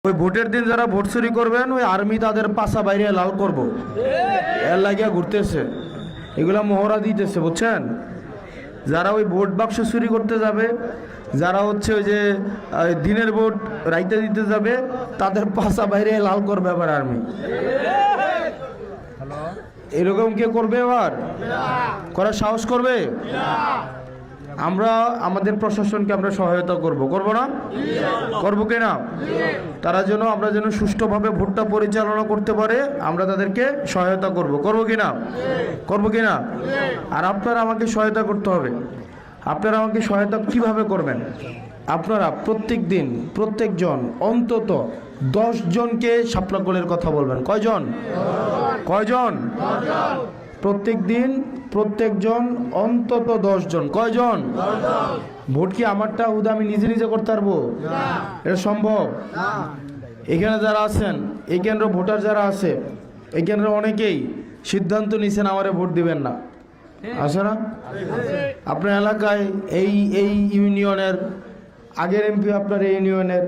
ওই ভোটের দিন যারা ভোট চুরি করবেন ওই আর্মি তাদের পাশা বাইরে লাল করব এর লাগিয়া ঘুরতেছে, এগুলা মহড়া দিতেছে, বুঝছেন? যারা ওই ভোট বাক্স চুরি করতে যাবে, যারা হচ্ছে ওই যে দিনের ভোট রাইতে দিতে যাবে, তাদের পাশা বাইরে লাল করবে আবার আর্মি। এরকম কে করবে? আবার করার সাহস করবে? আমরা আমাদের প্রশাসনকে আমরা সহায়তা করব না? করবো কিনা? তারা যেন আমরা যেন সুষ্ঠুভাবে ভোটটা পরিচালনা করতে পারে, আমরা তাদেরকে সহায়তা করব কিনা? আর আপনারা আমাকে সহায়তা করতে হবে। আপনারা আমাকে সহায়তা কিভাবে করবেন? আপনারা প্রত্যেক দিন প্রত্যেকজন অন্তত 10 জনকে শাপলা কোলের কথা বলবেন। কয়জন? প্রত্যেক দিন প্রত্যেকজন অন্তত 10 জন। কয়জন? ভোট কি আমারটা হুদা আমি নিজে নিজে করতে পারবো? এটা সম্ভব? এখানে যারা আছেন, এই কেন্দ্র ভোটার যারা আছে, এই কেন্দ্রে অনেকেই সিদ্ধান্ত নিছেন আমারে ভোট দিবেন না, আছে না? আপনার এলাকায় এই ইউনিয়নের আগের এমপি আপনার এই ইউনিয়নের,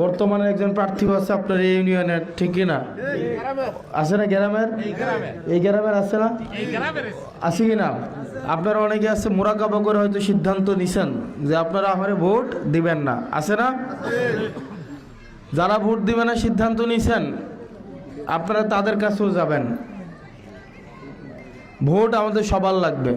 বর্তমানে একজন প্রার্থী আছে আপনার এই ইউনিয়নের, ঠিক কিনা? আছে না? গ্রামের এই গ্রামের আছে না? আছে কিনা? আপনারা অনেকে আছে মোরাকাবা করে হয়তো সিদ্ধান্ত নিছেন যে আপনারা আমারে ভোট দিবেন না, আছে না? যারা ভোট দিবেন না সিদ্ধান্ত নিছেন, আপনারা তাদের কাছেও যাবেন। ভোট আমাদের সবার লাগবে।